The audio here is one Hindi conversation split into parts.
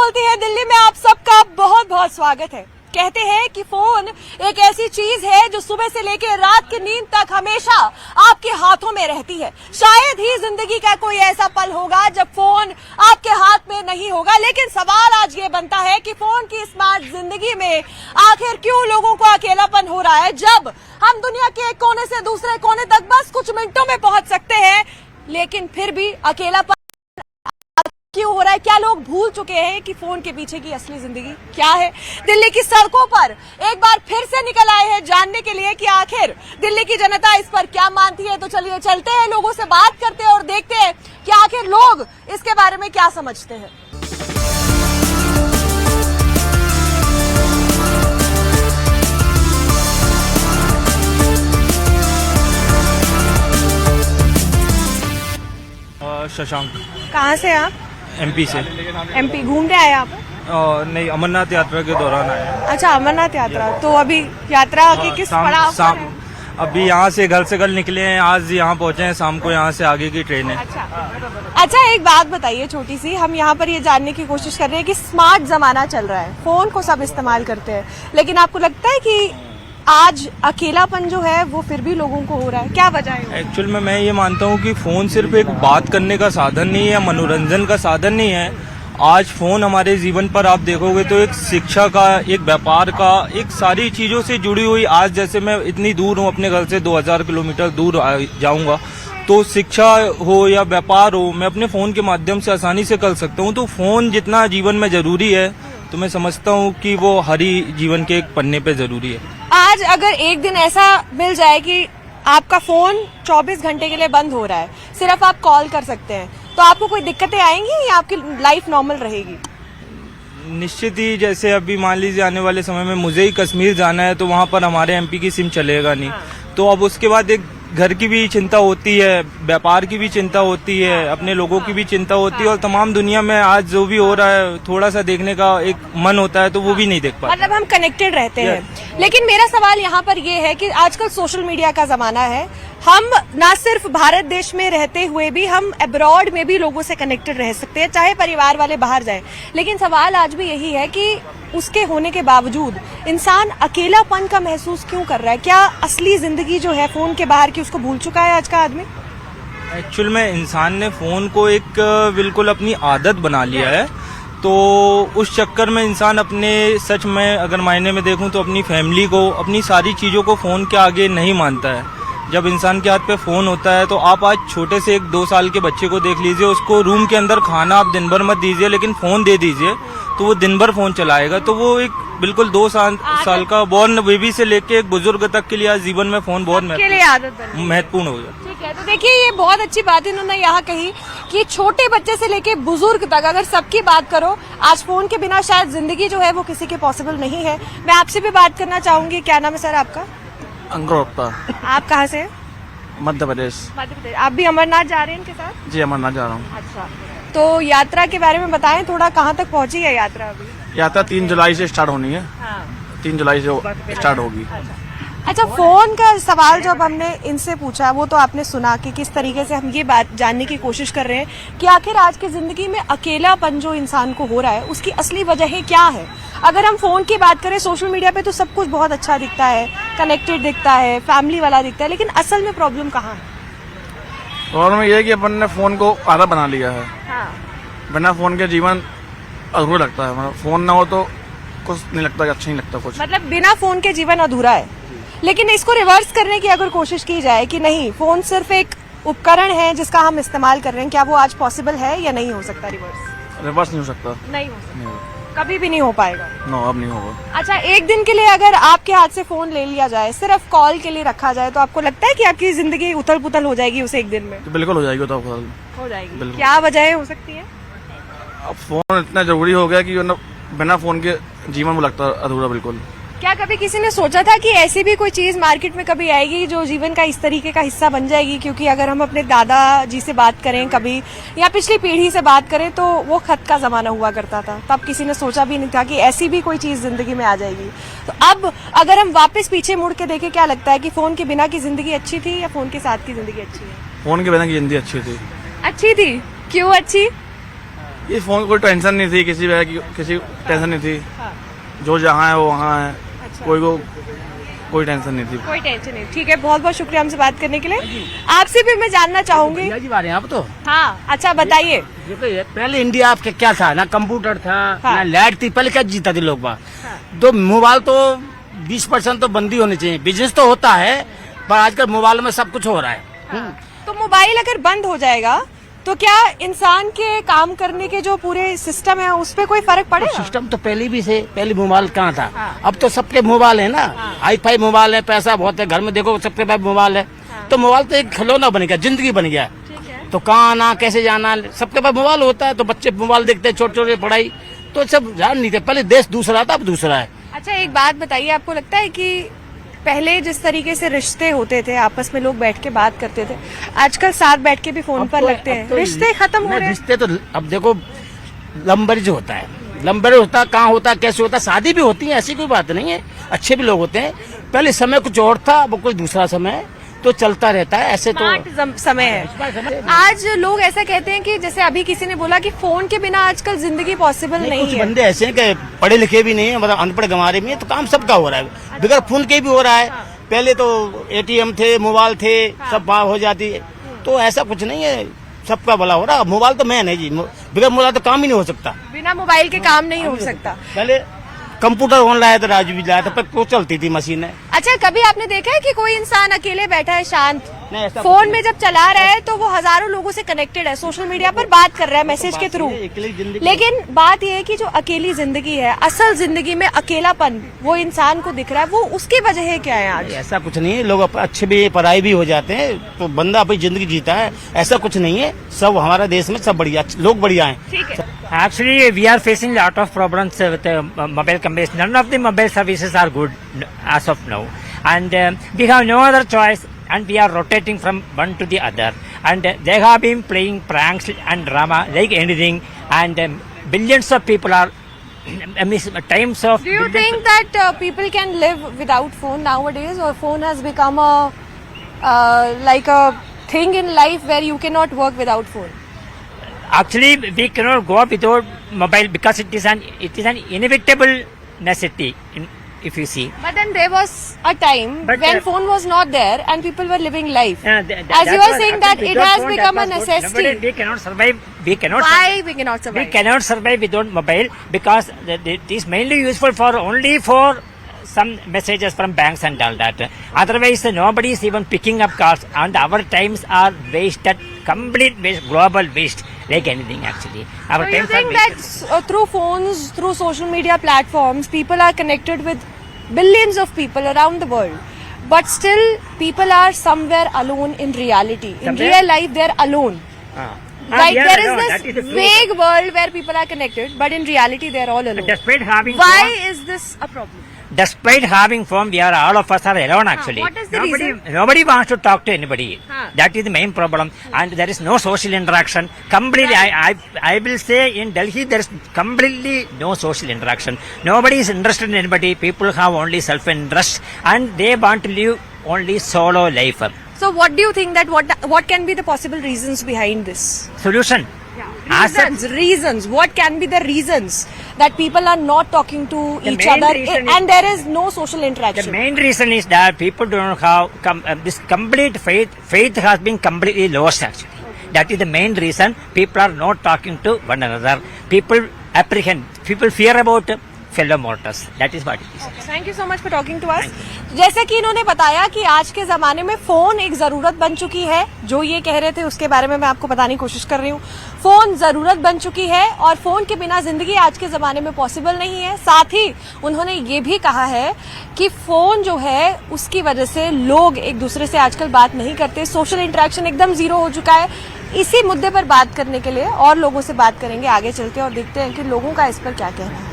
बोलती है दिल्ली में आप सबका बहुत बहुत स्वागत है। कहते हैं कि फोन एक ऐसी चीज है जो सुबह से लेकर रात की नींद तक हमेशा आपके हाथों में रहती है। शायद ही जिंदगी का कोई ऐसा पल होगा जब फोन आपके हाथ में नहीं होगा, लेकिन सवाल आज ये बनता है कि फोन की स्मार्ट जिंदगी में आखिर क्यों लोगों को अकेलापन हो रहा है, जब हम दुनिया के एक कोने से दूसरे कोने तक बस कुछ मिनटों में पहुंच सकते हैं, लेकिन फिर भी अकेलापन क्यों हो रहा है? क्या लोग भूल चुके हैं कि फोन के पीछे की असली जिंदगी क्या है? दिल्ली की सड़कों पर एक बार फिर से निकल आए हैं जानने के लिए कि आखिर दिल्ली की जनता इस पर क्या मानती है। तो चलिए चलते हैं, लोगों से बात करते हैं और देखते हैं कि आखिर लोग इसके बारे में क्या समझते हैं। शशांक। कहाँ से आप? एमपी से। एमपी घूमने आए आप? नहीं, अमरनाथ यात्रा के दौरान आए हैं। अच्छा, अमरनाथ यात्रा। तो अभी यात्रा के किस पड़ाव पर हैं? अभी यहाँ से कल निकले हैं, आज यहाँ पहुँचे हैं, शाम को यहाँ से आगे की ट्रेन है। अच्छा, एक बात बताइए छोटी सी, हम यहाँ पर ये जानने की कोशिश कर रहे हैं कि स्मार्ट जमाना चल रहा है, फोन को सब इस्तेमाल करते हैं, लेकिन आपको लगता है कि आज अकेलापन जो है वो फिर भी लोगों को हो रहा है? क्या वजह है? एक्चुअल में मैं ये मानता हूँ कि फोन सिर्फ एक बात करने का साधन नहीं है, मनोरंजन का साधन नहीं है। आज फोन हमारे जीवन पर आप देखोगे तो एक शिक्षा का, एक व्यापार का, एक सारी चीजों से जुड़ी हुई। आज जैसे मैं इतनी दूर हूँ अपने घर से, 2000 किलोमीटर दूर जाऊंगा, तो शिक्षा हो या व्यापार हो, मैं अपने फोन के माध्यम से आसानी से कर सकता हूँ। तो फोन जितना जीवन में जरूरी है, तो मैं समझता हूँ कि वो हर ही जीवन के एक पन्ने पे जरूरी है। आज अगर एक दिन ऐसा मिल जाए कि आपका फोन 24 घंटे के लिए बंद हो रहा है, सिर्फ आप कॉल कर सकते हैं, तो आपको कोई दिक्कतें आएंगी या आपकी लाइफ नॉर्मल रहेगी? निश्चित ही, जैसे अभी मान लीजिए आने वाले समय में मुझे ही कश्मीर जाना है, तो वहाँ पर हमारे एमपी की सिम चलेगा नहीं। तो अब उसके बाद एक घर की भी चिंता होती है, व्यापार की भी चिंता होती है, अपने लोगों की भी चिंता होती है, और तमाम दुनिया में आज जो भी हो रहा है थोड़ा सा देखने का एक मन होता है, तो वो भी नहीं देख पाते। मतलब हम कनेक्टेड रहते हैं। लेकिन मेरा सवाल यहाँ पर ये है कि आजकल सोशल मीडिया का जमाना है, हम ना सिर्फ भारत देश में रहते हुए भी हम अब्रॉड में भी लोगों से कनेक्टेड रह सकते हैं, चाहे परिवार वाले बाहर जाएं। लेकिन सवाल आज भी यही है कि उसके होने के बावजूद इंसान अकेलापन का महसूस क्यों कर रहा है? क्या असली जिंदगी जो है फोन के बाहर की उसको भूल चुका है आज का आदमी? एक्चुअल में इंसान ने फोन को एक बिल्कुल अपनी आदत बना लिया है, तो उस चक्कर में इंसान अपने, सच में अगर मायने में देखूं तो अपनी फैमिली को, अपनी सारी चीजों को फोन के आगे नहीं मानता है। जब इंसान के हाथ पे फोन होता है, तो आप आज छोटे से 1-2 साल के बच्चे को देख लीजिए, उसको रूम के अंदर खाना आप दिन भर मत दीजिए, लेकिन फोन दे दीजिए तो वो दिन भर फोन चलाएगा। तो वो एक बिल्कुल 2 साल का बॉर्न बेबी से लेके एक बुजुर्ग तक के लिए आज जीवन में फोन बहुत महत्वपूर्ण हो गया। ठीक है, तो देखिए ये बहुत अच्छी बात इन्होंने यहाँ कही कि छोटे बच्चे से लेके बुजुर्ग तक अगर सबकी बात करो, आज फोन के बिना शायद जिंदगी जो है वो किसी के पॉसिबल नहीं है। मैं आपसे भी बात करना चाहूंगी। क्या नाम है सर आपका? अंग्रोप्ता। आप कहाँ से? मध्य प्रदेश। मध्य प्रदेश। आप भी अमरनाथ जा रहे हैं इनके साथ? जी, अमरनाथ जा रहा हूँ। अच्छा, तो यात्रा के बारे में बताएं थोड़ा, कहाँ तक पहुँची है यात्रा अभी? यात्रा 3 जुलाई से स्टार्ट होनी है। 3 जुलाई से स्टार्ट होगी। अच्छा, फोन का सवाल जब हमने इनसे पूछा, वो तो आपने सुना कि किस तरीके से हम ये बात जानने की कोशिश कर रहे हैं कि आखिर आज की जिंदगी में अकेलापन जो इंसान को हो रहा है उसकी असली वजह क्या है। अगर हम फोन की बात करें, सोशल मीडिया पे तो सब कुछ बहुत अच्छा दिखता है, कनेक्टेड दिखता है, फैमिली वाला दिखता है, लेकिन असल में प्रॉब्लम कहाँ है? प्रॉब्लम ये है कि अपन ने फोन को आदत बना लिया है। बिना फोन के जीवन अधूरा लगता है। मतलब फोन ना हो तो कुछ नहीं लगता, अच्छा नहीं लगता कुछ। मतलब बिना फोन के जीवन अधूरा है। लेकिन इसको रिवर्स करने की अगर कोशिश की जाए कि नहीं, फोन सिर्फ एक उपकरण है जिसका हम इस्तेमाल कर रहे हैं, क्या वो आज पॉसिबल है या नहीं हो सकता? रिवर्स नहीं हो सकता। नहीं हो सकता, कभी भी नहीं हो पाएगा। नो, अब नहीं होगा। अच्छा, एक दिन के लिए अगर आपके हाथ से फोन ले लिया जाए, सिर्फ कॉल के लिए रखा जाए, तो आपको लगता है कि आपकी जिंदगी उथल पुथल हो जाएगी उस एक दिन में? तो बिल्कुल हो जाएगी। तो हो जाएगी। क्या वजह हो सकती है? अब फोन इतना जरूरी हो गया कि बिना फोन के जीवन में लगता है अधूरा बिल्कुल। क्या कभी किसी ने सोचा था कि ऐसी भी कोई चीज मार्केट में कभी आएगी जो जीवन का इस तरीके का हिस्सा बन जाएगी? क्योंकि अगर हम अपने दादाजी से बात करें कभी, या पिछली पीढ़ी से बात करें, तो वो खत का जमाना हुआ करता था, तब किसी ने सोचा भी नहीं था कि ऐसी भी कोई चीज जिंदगी में आ जाएगी। तो अब अगर हम वापस पीछे मुड़ के देखें, क्या लगता है कि फोन के बिना की जिंदगी अच्छी थी या फोन के साथ की जिंदगी अच्छी है? फोन के बिना की जिंदगी अच्छी थी। अच्छी थी? क्यों अच्छी? ये फोन कोई टेंशन नहीं थी, किसी वजह की किसी टेंशन नहीं थी। जो जहाँ है वो वहाँ है। कोई टेंशन नहीं थी। कोई टेंशन नहीं। ठीक है, बहुत बहुत शुक्रिया हमसे बात करने के लिए। आपसे भी मैं जानना चाहूंगी। आप तो हाँ, अच्छा बताइए। देखो पहले इंडिया आपके क्या था, ना कंप्यूटर था ना लाइट थी, पहले क्या जीता थे लोग बात। तो मोबाइल तो 20% तो बंदी होनी चाहिए। बिजनेस तो होता है पर आजकल मोबाइल में सब कुछ हो रहा है। तो मोबाइल अगर बंद हो जाएगा तो क्या इंसान के काम करने के जो पूरे सिस्टम है उस पर कोई फर्क पड़ेगा? सिस्टम तो पहले भी से, पहले मोबाइल कहाँ था। अब तो सबके मोबाइल है ना, हाई मोबाइल है, पैसा बहुत है, घर में देखो सबके पास मोबाइल है। तो मोबाइल तो एक खिलौना बन गया, जिंदगी बन गया। तो कहाँ आना, कैसे जाना, सबके पास मोबाइल होता है। तो बच्चे मोबाइल देखते हैं, छोटे छोटे पढ़ाई तो सब जान नहीं थे। पहले देश दूसरा था, अब दूसरा है। अच्छा, एक बात बताइए, आपको लगता है कि पहले जिस तरीके से रिश्ते होते थे, आपस में लोग बैठ के बात करते थे, आजकल साथ बैठ के भी फोन पर लगते हैं, रिश्ते खत्म हो रहे हैं? रिश्ते तो अब देखो लंबरेज होता है, लंबरेज होता है, कहाँ होता है, कैसे होता है। शादी भी होती है, ऐसी कोई बात नहीं है, अच्छे भी लोग होते हैं। पहले समय कुछ और था, अब कोई दूसरा समय है, तो चलता रहता है ऐसे। तो समय है। आज लोग ऐसा कहते हैं कि जैसे अभी किसी ने बोला कि फोन के बिना आजकल जिंदगी पॉसिबल नहीं कुछ है। बंदे ऐसे हैं कि पढ़े लिखे भी नहीं है, मतलब अनपढ़ गंवारे भी है, तो काम सबका हो रहा है, बगैर फोन के भी हो रहा है। पहले तो एटीएम थे, मोबाइल थे, सब बात हो जाती है। तो ऐसा कुछ नहीं है, सबका भला हो रहा। मोबाइल तो मैन है जी, बगैर मोबाइल तो काम ही नहीं हो सकता। बिना मोबाइल के काम नहीं हो सकता। पहले कंप्यूटर ऑन लाया था, राजू भी लाया था, पर तो चलती थी मशीनें। अच्छा, कभी आपने देखा है कि कोई इंसान अकेले बैठा है शांत, नहीं, ऐसा फोन में जब चला रहा है तो वो हजारों लोगों से कनेक्टेड है, सोशल मीडिया पर बात कर रहा है मैसेज के थ्रू। लेकिन बात यह है कि जो अकेली जिंदगी है, असल जिंदगी में अकेलापन वो इंसान को दिख रहा है, वो उसकी वजह क्या है आज? ऐसा कुछ नहीं है, लोग अच्छे भी पढ़ाई भी हो जाते हैं, तो बंदा अपनी जिंदगी जीता है। ऐसा कुछ नहीं है, सब हमारा देश में सब बढ़िया, लोग बढ़िया हैं। ठीक है। Actually, we are facing lot of problems with mobile companies. None of the mobile services are good as of now, and we have no other choice. And we are rotating from one to the other, and they have been playing pranks and drama like anything, and billions of people are times of. Do you think that people can live without phone nowadays, or phone has become a like a thing in life where you cannot work without phone? Actually, we cannot go without mobile because it is an inevitable necessity. If you see. But then there was a time But, when phone was not there and people were living life. As that you are was saying happened that it without has phone, become a that was good. necessity. Nobody- We cannot survive. We cannot. Why we cannot We survive? cannot survive without mobile because it is mainly useful for only for some messages from banks and all that. Otherwise, nobody is even picking up calls, and our times are wasted, complete waste, global waste, like anything actually. Our So you times are think that wasted. through phones, through social media platforms, people are connected with billions of people around the world, but still people are somewhere alone in reality. In Somewhere? real life, they're alone. Like yeah, there no, is that is this the truth. vague world where people are connected, but in reality, they're all alone. Despite having Why phone, is this a problem? despite having phone, we are all of us are alone actually. what is the reason? Nobody wants to talk to anybody. Huh. That is the main problem, and there is no social interaction. Completely, I will say in Delhi there is completely no social interaction. Nobody is interested in anybody. People have only self-interest, and they want to live only solo life. So, what do you think that what can be the possible reasons behind this? Solution. As such, Reasons. What can be the reasons that people are not talking to The each main other reason and there is no social the interaction? main reason is that people don't have this complete faith. Faith has been completely lost actually. That is the main reason people are not talking to one another. People apprehend, people fear about fellow mortals. That is what it is. Thank you so much for talking to us. जैसे कि इन्होंने बताया कि आज के जमाने में फोन एक जरूरत बन चुकी है, जो ये कह रहे थे उसके बारे में मैं आपको बताने की कोशिश कर रही हूँ। फोन जरूरत बन चुकी है और फोन के बिना जिंदगी आज के जमाने में पॉसिबल नहीं है। साथ ही उन्होंने ये भी कहा है कि फोन जो है उसकी वजह से लोग एक दूसरे से आजकल बात नहीं करते, सोशल इंटरेक्शन एकदम जीरो हो चुका है। इसी मुद्दे पर बात करने के लिए और लोगों से बात करेंगे आगे चलते और देखते हैं कि लोगों का इस पर क्या कहना है।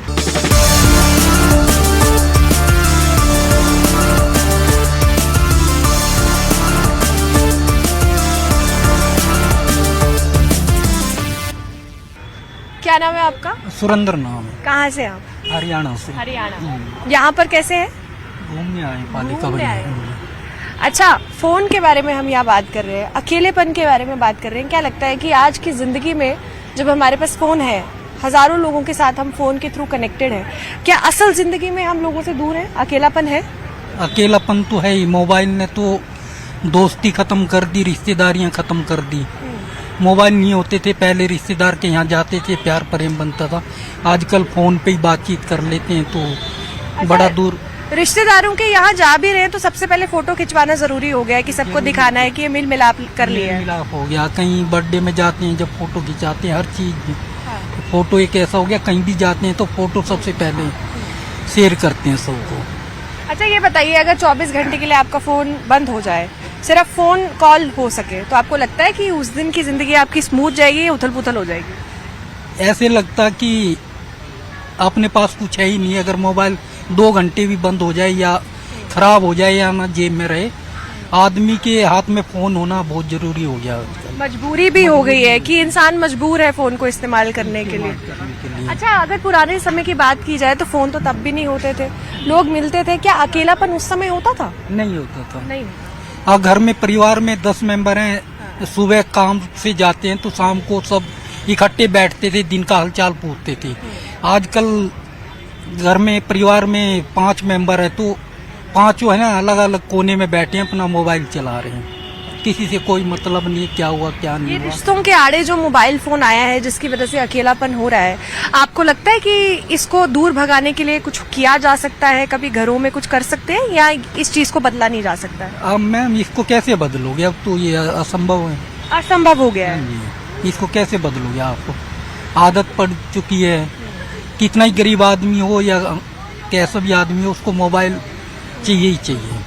क्या नाम है आपका? सुरेंद्र नाम है। कहाँ से आप? हरियाणा से। हरियाणा। यहाँ पर कैसे है? घूमने आए पालिका घूमने आए। बनी। अच्छा, फोन के बारे में हम यहाँ बात कर रहे हैं, अकेलेपन के बारे में बात कर रहे हैं। क्या लगता है कि आज की जिंदगी में जब हमारे पास फोन है, हजारों लोगों के साथ हम फोन के थ्रू कनेक्टेड हैं, क्या असल जिंदगी में हम लोगों से दूर हैं? अकेलापन है? अकेलापन तो है ही। मोबाइल ने तो दोस्ती खत्म कर दी, रिश्तेदारियां खत्म कर दी। मोबाइल नहीं होते थे पहले रिश्तेदार के यहाँ जाते थे, प्यार प्रेम बनता था। आजकल फोन पे ही बातचीत कर लेते हैं तो बड़ा दूर। रिश्तेदारों के यहाँ जा भी रहे हैं तो सबसे पहले फोटो खिंचवाना जरूरी हो गया है कि सबको दिखाना है कि ये मिल मिलाप कर लिया है। मिलाप हो गया। कहीं बर्थडे में जाते हैं जब फोटो खिंचाते हैं, हर चीज में फोटो एक ऐसा हो गया। कहीं भी जाते हैं तो फोटो सबसे पहले शेयर करते हैं सबको। अच्छा ये बताइए, अगर 24 घंटे के लिए आपका फोन बंद हो जाए, सिर्फ फोन कॉल हो सके, तो आपको लगता है कि उस दिन की जिंदगी आपकी स्मूथ जाएगी या उथल पुथल हो जाएगी? ऐसे लगता कि अपने पास कुछ है ही नहीं। अगर मोबाइल 2 घंटे भी बंद हो जाए या खराब हो जाए या ना जेब में रहे, आदमी के हाथ में फोन होना बहुत जरूरी हो गया आजकल। मजबूरी भी हो गई है कि इंसान मजबूर है फोन को इस्तेमाल करने के लिए। अच्छा, अगर पुराने समय की बात की जाए तो फोन तो तब भी नहीं होते थे, लोग मिलते थे, क्या अकेलापन उस समय होता था? नहीं होता था। नहीं। अब घर में परिवार में 10 मेंबर हैं, सुबह काम से जाते हैं तो शाम को सब इकट्ठे बैठते थे, दिन का हालचाल पूछते थे। आजकल घर में परिवार में 5 मेंबर है तो पांचों है ना अलग अलग कोने में बैठे हैं, अपना मोबाइल चला रहे हैं। किसी से कोई मतलब नहीं क्या हुआ क्या ये नहीं हुआ। रिश्तों के आड़े जो मोबाइल फोन आया है जिसकी वजह से अकेलापन हो रहा है, आपको लगता है कि इसको दूर भगाने के लिए कुछ किया जा सकता है? कभी घरों में कुछ कर सकते हैं या इस चीज को बदला नहीं जा सकता है? अब मैम इसको कैसे बदलोगे? अब तो ये असंभव है। असंभव हो गया है। जी, इसको कैसे बदलोगे? आपको आदत पड़ चुकी है। कितना ही गरीब आदमी हो या कैसा भी आदमी हो, उसको मोबाइल चाहिए ही चाहिए।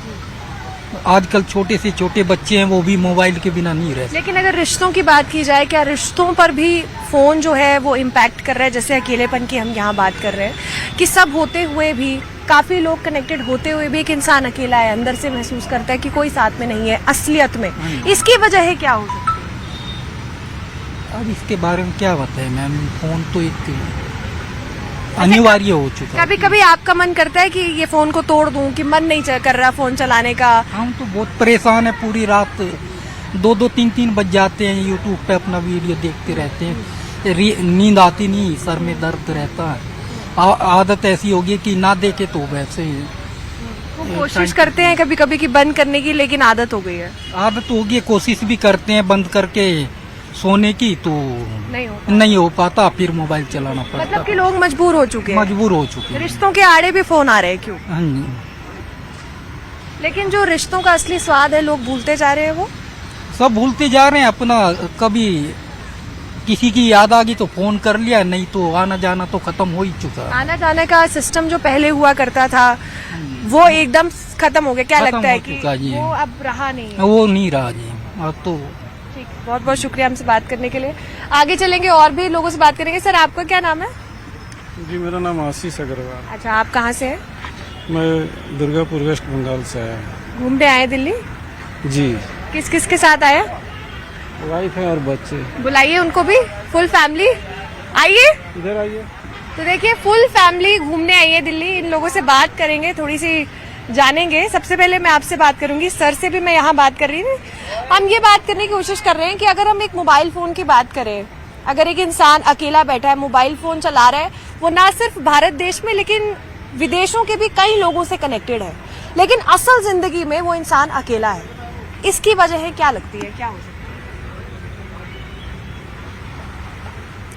आजकल छोटे से छोटे बच्चे हैं वो भी मोबाइल के बिना नहीं रह सकते। लेकिन अगर रिश्तों की बात की जाए, क्या रिश्तों पर भी फोन जो है वो इम्पैक्ट कर रहा है? जैसे अकेलेपन की हम यहाँ बात कर रहे हैं कि सब होते हुए भी, काफी लोग कनेक्टेड होते हुए भी एक इंसान अकेला है, अंदर से महसूस करता है कि कोई साथ में नहीं है असलियत में। इसकी वजह है क्या हो सकती है? अब इसके बारे में क्या बताएं मैम, फोन तो एक अनिवार्य हो चुका है। कभी कभी आपका मन करता है कि ये फोन को तोड़ दूं, कि मन नहीं कर रहा फोन चलाने का? हम तो बहुत परेशान है। पूरी रात 2-2, 3-3 बज जाते हैं, यूट्यूब पे अपना वीडियो देखते रहते हैं। नींद आती नहीं, सर में दर्द रहता है। आदत ऐसी होगी कि ना देखे तो वैसे ही वो कोशिश करते हैं कभी कभी कि बंद करने की, लेकिन आदत हो गई है। आदत होगी, कोशिश भी करते हैं बंद करके सोने की, तो नहीं हो पाता। फिर मोबाइल चलाना पड़ता। मतलब कि लोग मजबूर हो चुके हैं। मजबूर हो चुके हैं। रिश्तों के आड़े भी फोन आ रहे हैं, क्यों? हाँ जी। लेकिन जो रिश्तों का असली स्वाद है लोग भूलते जा रहे हैं। वो सब भूलते जा रहे हैं अपना। कभी किसी की याद आ गई तो फोन कर लिया, नहीं तो आना जाना तो खत्म हो ही चुका। आना जाने का सिस्टम जो पहले हुआ करता था वो एकदम खत्म हो गया। क्या खत्म लगता है हो कि चुका जी। वो अब रहा नहीं है? वो नहीं रहा जी। अब तो ठीक, बहुत बहुत शुक्रिया हमसे बात करने के लिए। आगे चलेंगे और भी लोगों से बात करेंगे। सर, आपका क्या नाम है? जी, मेरा नाम आशीष अग्रवाल। अच्छा, आप कहाँ से हैं? मैं दुर्गापुर वेस्ट बंगाल से आया हूँ। घूमने आए दिल्ली? जी, किस किस के साथ आए? वाइफ है और बच्चे। बुलाइए उनको भी, फुल फैमिली आइए। इधर आइए। तो देखिए, फुल फैमिली घूमने आई है दिल्ली। इन लोगों से बात करेंगे, थोड़ी सी जानेंगे। सबसे पहले मैं आपसे बात करूंगी, सर से भी मैं यहाँ बात कर रही थी। हम ये बात करने की कोशिश कर रहे हैं कि अगर हम एक मोबाइल फोन की बात करें, अगर एक इंसान अकेला बैठा है, मोबाइल फोन चला रहा है, वो ना सिर्फ भारत देश में लेकिन विदेशों के भी कई लोगों से कनेक्टेड है, लेकिन असल जिंदगी में वो इंसान अकेला है। इसकी वजह है क्या लगती है, क्या हो सकती है?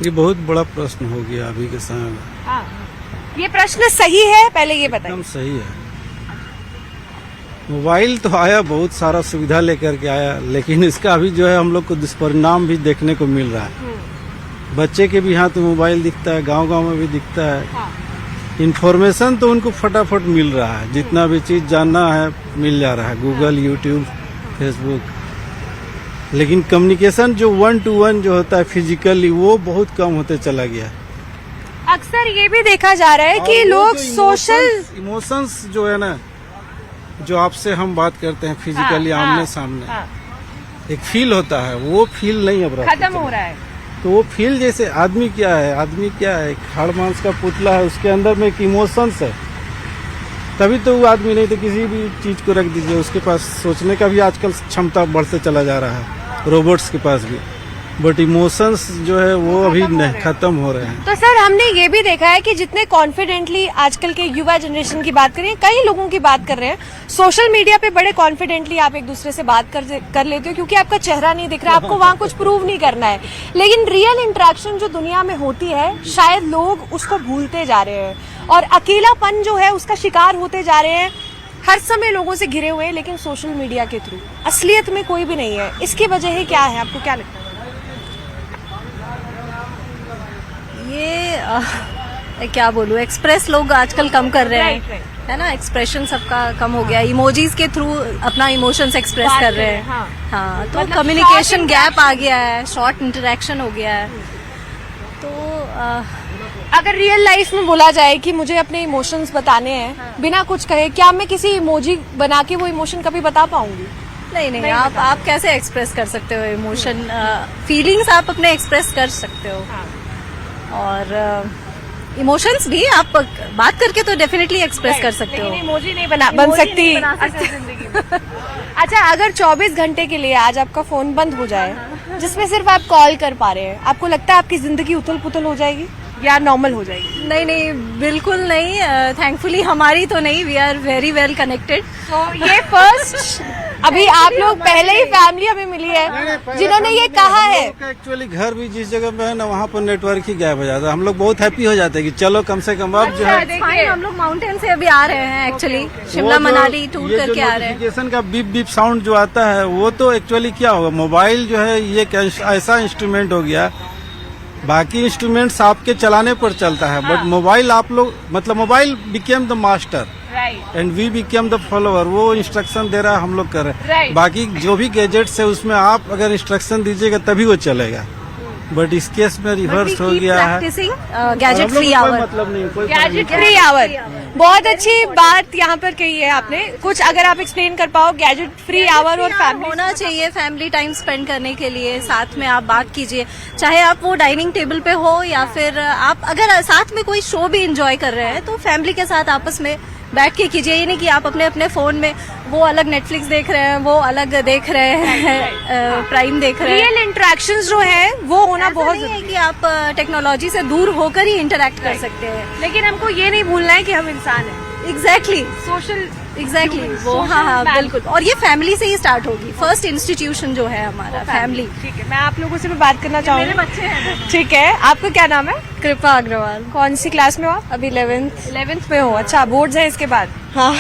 ये बहुत बड़ा प्रश्न हो गया अभी के समय में। हाँ, ये प्रश्न सही है, पहले ये बताइए। एकदम सही है। मोबाइल तो आया, बहुत सारा सुविधा लेकर के आया, लेकिन इसका अभी जो है हम लोग को दुष्परिणाम भी देखने को मिल रहा है। बच्चे के भी हाथ में मोबाइल दिखता है, गांव-गांव में भी दिखता है। इन्फॉर्मेशन तो उनको फटाफट मिल रहा है, जितना भी चीज जानना है मिल जा रहा है, गूगल, यूट्यूब, फेसबुक। लेकिन कम्युनिकेशन जो 1 to 1 जो होता है फिजिकली, वो बहुत कम होते चला गया। अक्सर ये भी देखा जा रहा है कि लोग सोशल इमोशंस जो है ना, जो आपसे हम बात करते हैं फिजिकली आमने सामने, एक फील होता है, वो फील नहीं अब खत्म हो रहा है। तो वो फील जैसे आदमी क्या है, एक हाड़ मांस का पुतला है, उसके अंदर में एक इमोशंस है, तभी तो वो आदमी। नहीं तो किसी भी चीज को रख दीजिए, उसके पास सोचने का भी आजकल क्षमता बढ़ते चला जा रहा है, रोबोट्स के पास भी। बट इमोशंस जो है वो अभी नहीं खत्म हो रहे हैं। तो सर हमने ये भी देखा है कि जितने कॉन्फिडेंटली आजकल के युवा जनरेशन की बात करें, कई लोगों की बात कर रहे हैं, सोशल मीडिया पे बड़े कॉन्फिडेंटली आप एक दूसरे से बात कर लेते हो क्योंकि आपका चेहरा नहीं दिख रहा, आपको वहाँ कुछ प्रूव नहीं करना है। लेकिन रियल इंटरेक्शन जो दुनिया में होती है शायद लोग उसको भूलते जा रहे हैं और अकेलापन जो है उसका शिकार होते जा रहे हैं। हर समय लोगों से घिरे हुए हैं लेकिन सोशल मीडिया के थ्रू असलियत में कोई भी नहीं है। इसकी वजह क्या है, आपको क्या लगता है? ये क्या बोलूं, एक्सप्रेस लोग आजकल कम कर रहे हैं, है ना, एक्सप्रेशन सबका कम हो गया, इमोजीज के थ्रू अपना इमोशंस एक्सप्रेस कर रहे हैं। हाँ, तो मतलब कम्युनिकेशन गैप आ गया है, शॉर्ट इंटरेक्शन हो गया है। तो अगर रियल लाइफ में बोला जाए कि मुझे अपने इमोशंस बताने हैं बिना कुछ कहे, क्या मैं किसी इमोजी बना के वो इमोशन कभी बता पाऊंगी? नहीं, आप कैसे एक्सप्रेस कर सकते हो इमोशन, फीलिंग्स आप अपने एक्सप्रेस कर सकते हो। और इमोशंस भी आप बात करके तो डेफिनेटली एक्सप्रेस कर सकते हो। इमोजी नहीं बन सकती जिंदगी में। अच्छा, अगर 24 घंटे के लिए आज आपका फोन बंद हो जाए जिसमें सिर्फ आप कॉल कर पा रहे हैं, आपको लगता है आपकी जिंदगी उथल पुथल हो जाएगी या नॉर्मल हो जाएगी? नहीं, बिल्कुल नहीं। थैंकफुली हमारी तो नहीं, we are very well connected. तो ये फर्स्ट अभी आप लोग पहले ही फैमिली हमें मिली है जिन्होंने ये कहा है। एक्चुअली घर भी जिस जगह पे है ना वहाँ पर नेटवर्क ही गायब हो जाता है। हम लोग बहुत हैप्पी हो जाते हैं कि चलो कम से कम अब जो है फाइन, हम लोग माउंटेन से अभी आ रहे हैं, एक्चुअली शिमला मनाली टूर करके आ रहे हैं। नोटिफिकेशन का बीप बीप साउंड जो आता है वो तो एक्चुअली क्या होगा, मोबाइल जो है ये एक ऐसा इंस्ट्रूमेंट हो गया, बाकी इंस्ट्रूमेंट्स आपके चलाने पर चलता है, बट मोबाइल आप लोग मतलब mobile became the master and we became the follower. वो इंस्ट्रक्शन दे रहा है, हम लोग कर रहे हैं। बाकी जो भी गैजेट्स है उसमें आप अगर इंस्ट्रक्शन दीजिएगा तभी वो चलेगा, बट इस केस में रिवर्स हो गया है। गैजेट फ्री आवर, मतलब नहीं, कोई गैजेट फ्री आवर, बहुत अच्छी बात यहाँ पर कही है आपने। कुछ अगर आप एक्सप्लेन कर पाओ, गैजेट फ्री आवर और फैमिली होना चाहिए फैमिली टाइम स्पेंड करने के लिए, साथ में आप बात कीजिए, चाहे आप वो डाइनिंग टेबल पे हो या फिर आप अगर साथ में कोई शो भी एंजॉय कर रहे हैं तो फैमिली के साथ आपस में बैठ के कीजिए। ये नहीं कि आप अपने अपने फोन में वो अलग नेटफ्लिक्स देख रहे हैं, वो अलग देख रहे हैं, प्राइम देख रहे हैं। रियल इंटरेक्शंस जो है वो होना बहुत नहीं है कि आप टेक्नोलॉजी से दूर होकर ही इंटरेक्ट कर सकते हैं। लेकिन हमको ये नहीं भूलना है कि हम इंसान हैं। एग्जैक्टली सोशल एग्जैक्टली वो, हाँ, बिल्कुल। और ये फैमिली से ही स्टार्ट होगी, फर्स्ट इंस्टीट्यूशन जो है हमारा फैमिली। ठीक है, मैं आप लोगों से भी बात करना चाहूंगी। मेरे बच्चे हैं। ठीक है, आपका क्या नाम है? कृपा अग्रवाल। कौन सी क्लास में हो आप? अभी 11th में हो। अच्छा, बोर्ड्स हैं इसके बाद? हाँ।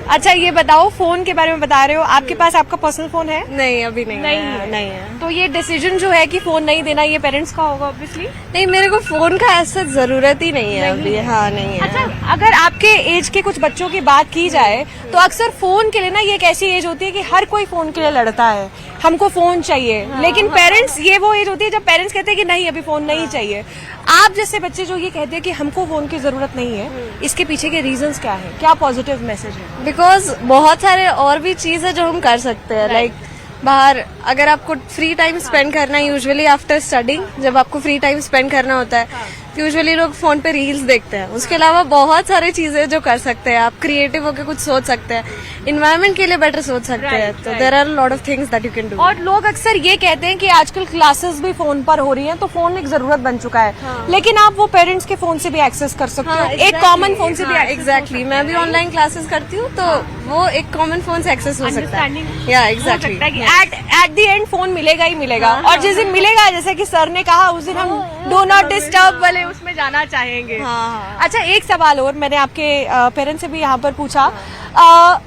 अच्छा, ये बताओ, फोन के बारे में बता रहे हो, आपके पास आपका पर्सनल फोन है? नहीं, अभी नहीं नहीं है। तो ये डिसीजन जो है कि फोन नहीं देना, ये पेरेंट्स का होगा ऑब्वियसली। नहीं, मेरे को फोन का ऐसा जरूरत ही नहीं है अभी। हाँ, नहीं है। अच्छा, अगर आपके एज के कुछ बच्चों की बात की जाए तो अक्सर फोन के लिए ना, ये एक ऐसी एज होती है कि हर कोई फोन के लिए लड़ता है, हमको फोन चाहिए। लेकिन पेरेंट्स, ये वो एज होती है जब पेरेंट्स कहते हैं कि नहीं अभी फोन नहीं चाहिए। आप जैसे बच्चे जो ये कहते हैं कि हमको फोन की जरूरत नहीं है, इसके पीछे के रीजंस क्या है, क्या पॉजिटिव मैसेज है? बिकॉज बहुत सारे और भी चीज है जो हम कर सकते हैं, लाइक बाहर अगर आपको फ्री टाइम स्पेंड करना है, यूजुअली आफ्टर स्टडिंग जब आपको फ्री टाइम स्पेंड करना होता है, यूजुअली लोग फोन पे रील्स देखते हैं। उसके अलावा बहुत सारी चीजें जो कर सकते हैं, आप क्रिएटिव होकर कुछ सोच सकते हैं, इन्वायरमेंट के लिए बेटर सोच सकते हैं। तो there are lot of things that you can do. और लोग अक्सर ये कहते हैं कि आजकल क्लासेस भी फोन पर हो रही हैं, तो फोन एक जरूरत बन चुका है। लेकिन आप वो पेरेंट्स के फोन से भी एक्सेस कर सकते हो, एक कॉमन फोन से भी। एग्जैक्टली, मैं भी ऑनलाइन क्लासेस करती हूँ, तो वो एक कॉमन फोन से एक्सेस हो सकता है। या exactly, at the end phone मिलेगा ही मिलेगा। और जिस दिन मिलेगा, जैसे कि सर ने कहा, उस दिन हम डू नॉट डिस्टर्ब वाले उसमें जाना चाहेंगे। अच्छा, एक सवाल और मैंने आपके पेरेंट्स से भी यहाँ पर पूछा,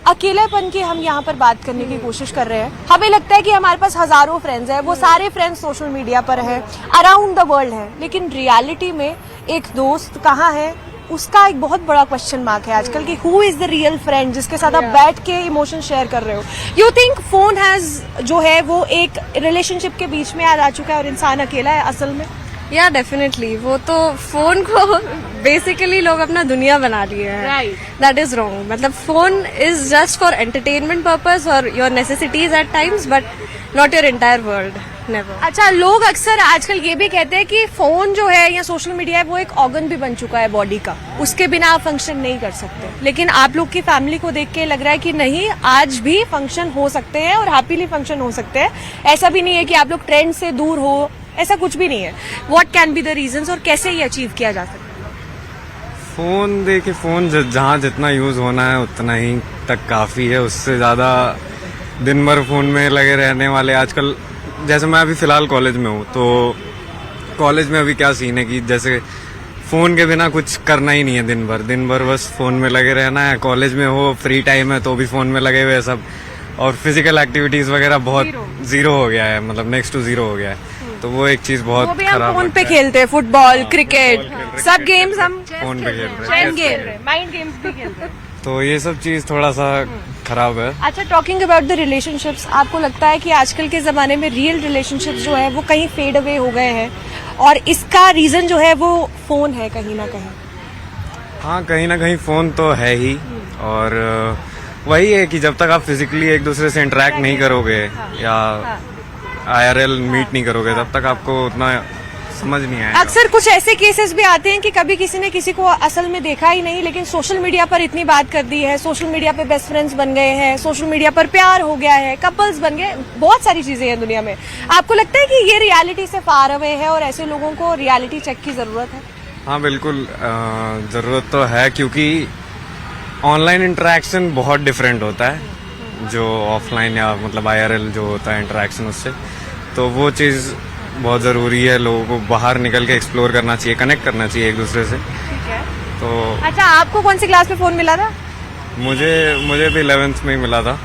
अकेलेपन की हम यहाँ पर बात करने की कोशिश कर रहे हैं। हमें लगता है कि हमारे पास हजारों फ्रेंड्स हैं, वो सारे फ्रेंड्स सोशल मीडिया पर हैं, अराउंड द वर्ल्ड हैं, लेकिन रियलिटी में एक दोस्त कहाँ है, उसका एक बहुत बड़ा क्वेश्चन मार्क है आजकल कि who is the real friend जिसके साथ आप बैठ के इमोशन शेयर कर रहे हो। यू थिंक फोन हैज जो है वो एक रिलेशनशिप के बीच में आ चुका है और इंसान अकेला है असल में? या डेफिनेटली, वो तो फोन को बेसिकली लोग अपना दुनिया बना लिए हैं। That is wrong. मतलब phone is just for entertainment purpose और your necessities at times, but not your entire world. Never. अच्छा, लोग अक्सर आजकल ये भी कहते हैं कि फोन जो है या सोशल मीडिया है वो एक ऑर्गन भी बन चुका है बॉडी का, उसके बिना आप फंक्शन नहीं कर सकते। लेकिन आप लोग की फैमिली को देख के लग रहा है कि नहीं, आज भी फंक्शन हो सकते हैं और हैप्पीली फंक्शन हो सकते हैं। ऐसा भी नहीं है कि आप लोग ट्रेंड से दूर हो, ऐसा कुछ भी नहीं है। What can be the reasons और कैसे ये अचीव किया जा सकता है? फोन देखिए, फोन जहाँ जितना यूज होना है उतना ही तक काफी है। उससे ज्यादा दिन भर फोन में लगे रहने वाले आजकल, जैसे मैं अभी फिलहाल कॉलेज में हूँ, तो कॉलेज में अभी क्या सीन है कि जैसे फोन के बिना कुछ करना ही नहीं है। दिन भर बस फोन में लगे रहना है। कॉलेज में हो, फ्री टाइम है तो भी फोन में लगे हुए हैं सब, और फिजिकल एक्टिविटीज वगैरह बहुत जीरो हो गया है, मतलब नेक्स्ट टू जीरो हो गया है। तो वो एक चीज बहुत वो भी हम खराब फोन लगता पे है। खेलते हैं, फुटबॉल, क्रिकेट, सब गेम्स हम फोन पे खेल रहे चेस हैं। खेल रहे हैं, माइंड गेम्स भी खेलते हैं। तो ये सब चीज थोड़ा सा खराब है। अच्छा, टॉकिंग अबाउट द रिलेशनशिप्स, आपको लगता है कि आजकल के जमाने में रियल रिलेशनशिप्स जो है वो कहीं फेड अवे हो गए हैं और इसका रीजन जो है वो फोन है कहीं ना कहीं? हाँ, कहीं ना कहीं फोन तो है ही, और वही है कि जब तक आप फिजिकली एक दूसरे से इंटरेक्ट नहीं करोगे या IRL मीट नहीं करोगे, तब तक आपको उतना समझ नहीं आएगा। अक्सर कुछ ऐसे केसेस भी आते हैं कि कभी किसी ने किसी को असल में देखा ही नहीं, लेकिन सोशल मीडिया पर इतनी बात कर दी है, सोशल मीडिया पे बेस्ट फ्रेंड्स बन गए हैं, सोशल मीडिया पर प्यार हो गया है, कपल्स बन गए, बहुत सारी चीजें हैं दुनिया में। आपको लगता है कि ये रियलिटी से फार अवे है और ऐसे लोगों को रियलिटी चेक की जरूरत है? हाँ बिल्कुल, जरूरत तो है, क्योंकि ऑनलाइन इंटरेक्शन बहुत डिफरेंट होता है जो ऑफलाइन या मतलब IRL जो होता है इंटरेक्शन उससे। तो वो चीज़ बहुत ज़रूरी है, लोगों को बाहर निकल के एक्सप्लोर करना चाहिए, कनेक्ट करना चाहिए एक दूसरे से। ठीक है। तो अच्छा, आपको कौन सी क्लास में फोन मिला था? मुझे भी 11th में ही मिला था।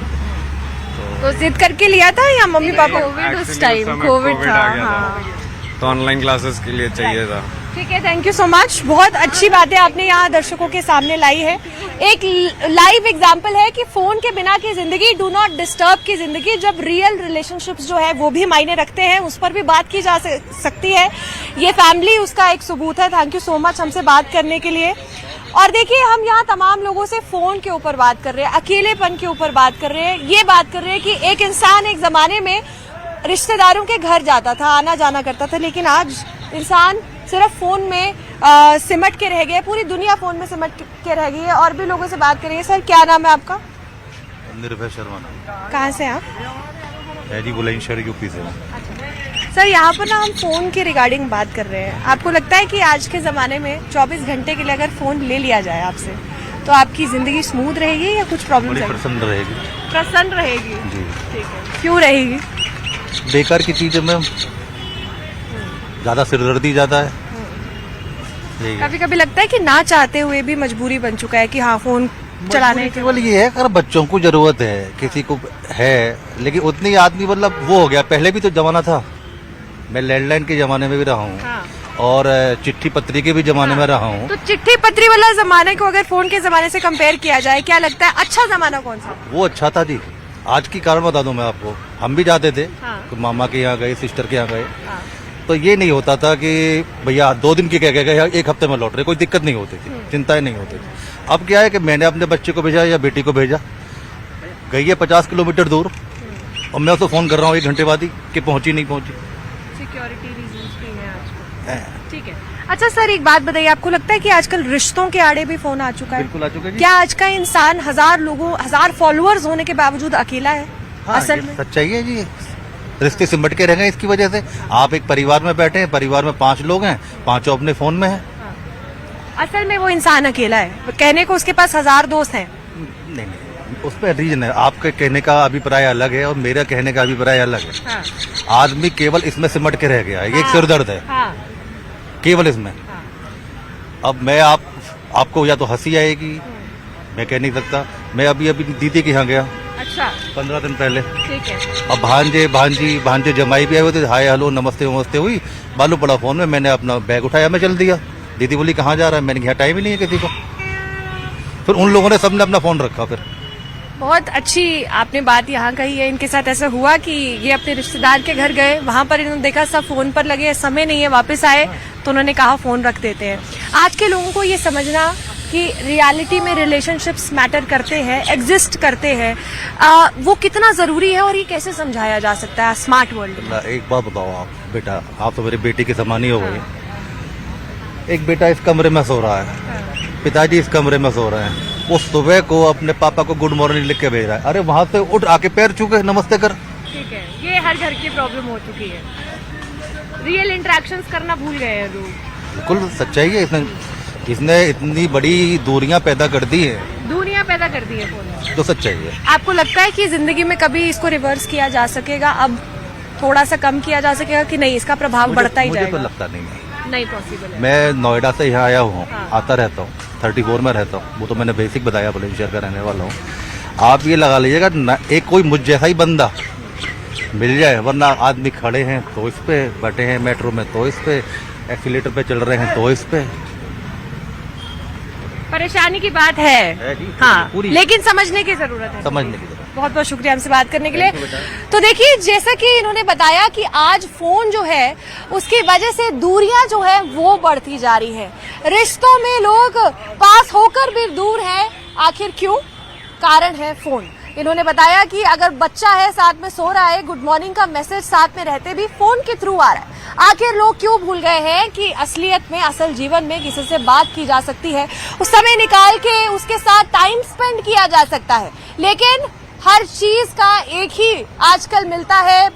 तो जिद करके लिया था या मम्मी पापा? कोविड उस Actually टाइम समय कोविड COVID था। आ गया हाँ। था, तो ऑनलाइन क्लासेस के लिए चाहिए था। ठीक है, थैंक यू सो मच। बहुत अच्छी बातें आपने यहाँ दर्शकों के सामने लाई है। एक लाइव एग्जांपल है कि फोन के बिना की जिंदगी, डू नॉट डिस्टर्ब की जिंदगी, जब रियल रिलेशनशिप्स जो है वो भी मायने रखते हैं, उस पर भी बात की जा सकती है। ये फैमिली उसका एक सबूत है। थैंक यू सो मच हमसे बात करने के लिए। और देखिए, हम यहाँ तमाम लोगों से फोन के ऊपर बात कर रहे हैं, अकेलेपन के ऊपर बात कर रहे हैं, ये बात कर रहे हैं कि एक इंसान एक जमाने में रिश्तेदारों के घर जाता था, आना जाना करता था, लेकिन आज इंसान सिर्फ फोन में सिमट के रह गए, पूरी दुनिया फोन में सिमट के रह गई है। और भी लोगों से बात करेंगे। सर, क्या नाम है आपका? निर्भय शर्मा नाम। कहाँ से आप? हैरी बुलंदशहर यूपी से। सर, यहाँ पर ना हम फोन के रिगार्डिंग बात कर रहे हैं। आपको लगता है कि आज के जमाने में 24 घंटे के लिए अगर फोन ले लिया जाए आपसे, तो आपकी जिंदगी स्मूथ रहेगी या कुछ प्रॉब्लम? बड़ी प्रसन्न रहेगी। प्रसन्न रहेगी। जी। ठीक है। क्यों रहेगी? बेकार की चीजें में ज्यादा सिरदर्दी ज्यादा है। यही है। कभी कभी लगता है कि ना चाहते हुए भी मजबूरी बन चुका है कि हाँ, फोन चलाने मजबूरी की। केवल ये है, अगर बच्चों को जरूरत है, किसी को है, लेकिन उतनी आदमी मतलब वो हो गया। पहले भी तो जमाना था, मैं लैंडलाइन के जमाने में भी रहा हूँ। हाँ। और चिट्ठी पत्री के भी जमाने में रहा हूँ। तो चिट्ठी पत्री वाला जमाने को अगर फोन के जमाने से कंपेयर किया जाए, क्या लगता है अच्छा जमाना कौन सा? वो अच्छा था जी। आज की कारण बता दूं मैं आपको, हम भी जाते थे, हाँ। तो मामा के यहाँ गए, सिस्टर के यहाँ गए, तो ये नहीं होता था कि भैया 2 दिन के कह गए, 1 हफ्ते में लौट रहे, कोई दिक्कत नहीं होती थी, चिंताएं नहीं होती थी। अब क्या है कि मैंने अपने बच्चे को भेजा या बेटी को भेजा, गई है 50 किलोमीटर दूर, और मैं उसको फोन कर रहा हूँ 1 घंटे बाद ही कि पहुंची नहीं पहुंची। सिक्योरिटी रीजंस भी हैं आजकल। ठीक है। अच्छा सर, एक बात बताइए, आपको लगता है कि आजकल रिश्तों के आड़े भी फोन आ चुका है? बिल्कुल आ चुका है जी। क्या आज का इंसान 1000 फॉलोअर्स होने के बावजूद अकेला है? हाँ, असल ये में सच्चाई है जी। रिश्ते सिमट के रह गए इसकी वजह से। आप एक परिवार में बैठे हैं, परिवार में 5 लोग हैं, 5 अपने फोन में हैं। असल में वो इंसान अकेला है, कहने को उसके पास 1000 दोस्त हैं। नहीं, उस पर रीजन है। आपके कहने का अभिप्राय अलग है और मेरा कहने का अभिप्राय अलग है। हाँ। आदमी केवल इसमें सिमट के रह गया है, ये एक सिरदर्द है हाँ। केवल इसमें। अब मैं आपको या तो हंसी आएगी, मैं कह नहीं सकता। मैं अभी दीदी के यहाँ गया, अच्छा, 15 दिन पहले। ठीक है। अब भांजे जमाई भी आए हुए थे, हाय हेलो नमस्ते वमस्ते हुई, बालू पड़ा फोन में। मैंने अपना बैग उठाया, मैं चल दिया। दीदी बोली कहाँ जा रहा है, मैंने कहा टाइम ही नहीं है किसी को। फिर उन लोगों ने सबने अपना फोन रखा। फिर बहुत अच्छी आपने बात यहाँ कही है। इनके साथ ऐसा हुआ कि ये अपने रिश्तेदार के घर गए, वहां पर इन्होंने देखा सब फोन पर लगे, समय नहीं है, वापस आए तो उन्होंने कहा फोन रख देते हैं। आज के लोगों को ये समझना कि रियलिटी में रिलेशनशिप्स मैटर करते हैं, एग्जिस्ट करते हैं, वो कितना जरूरी है और ये कैसे समझाया जा सकता है स्मार्ट वर्ल्ड में? एक बात बताओ आप बेटा, आप तो मेरी बेटी की समान ही हो गई। एक बेटा इस कमरे में सो रहा है, पिताजी इस कमरे में सो रहे हैं, वो सुबह को अपने पापा को गुड मॉर्निंग लिख के भेज रहा है। अरे वहां से उठ आके पैर छू के नमस्ते कर। ठीक है, ये हर घर की प्रॉब्लम हो चुकी है। रियल इंटरेक्शंस करना भूल गए हैं लोग। बिल्कुल सच्चाई है, इसने इतनी बड़ी दूरियां पैदा कर दी है, दूरियां पैदा कर दी है फोन ने। तो सच्चाई है। आपको लगता है कि जिंदगी में कभी इसको रिवर्स किया जा सकेगा, अब थोड़ा सा कम किया जा सकेगा कि नहीं, इसका प्रभाव बढ़ता ही मुझे जाएगा? तो लगता नहीं है। नहीं पॉसिबल है। मैं नोएडा से यहाँ आया हूँ, हाँ। आता रहता हूँ, 34 में रहता हूँ, वो तो मैंने बेसिक बताया, बुलंदशहर का रहने वाला हूँ। आप ये लगा लीजिएगा एक कोई मुझ जैसा ही बंदा मिल जाए, वरना आदमी खड़े हैं तो इस पे, बैठे हैं मेट्रो में तो इस पे, एक्सीलेटर पे चल रहे हैं तो इस पे। परेशानी की बात है जी, हाँ, पूरी लेकिन समझने की जरूरत है। समझने की जरूरत। बहुत बहुत शुक्रिया हमसे बात करने के लिए। तो देखिए, जैसा कि इन्होंने बताया कि आज फोन जो है उसकी वजह से दूरियां जो है वो बढ़ती जा रही है, रिश्तों में लोग पास होकर भी दूर हैं। आखिर क्यों? कारण है फोन। इन्होंने बताया कि अगर बच्चा है साथ में सो रहा है, गुड मॉर्निंग का मैसेज साथ में रहते भी फोन के थ्रू आ रहा है। आखिर लोग क्यों भूल गए हैं कि असलियत में, असल जीवन में किसी से बात की जा सकती है, उस समय निकाल के उसके साथ टाइम स्पेंड किया जा सकता है, लेकिन हर चीज का एक ही आजकल मिलता है,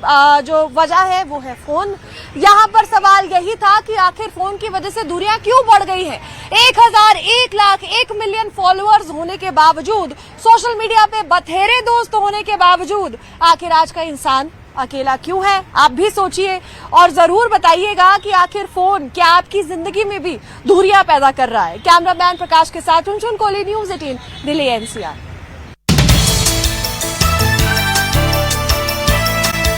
जो वजह है वो है फोन। यहाँ पर सवाल यही था कि आखिर फोन की वजह से दूरियां क्यों बढ़ गई हैं? 1000, 1 लाख, 1 मिलियन फॉलोअर्स होने के बावजूद, सोशल मीडिया पे बथेरे दोस्त होने के बावजूद, आखिर आज का इंसान अकेला क्यों है? आप भी सोचिए और जरूर बताइएगा कि आखिर फोन क्या आपकी जिंदगी में भी दूरियां पैदा कर रहा है। कैमरामैन प्रकाश के साथ चुनचुन कोहली, न्यूज़ 18 दिल्ली NCR।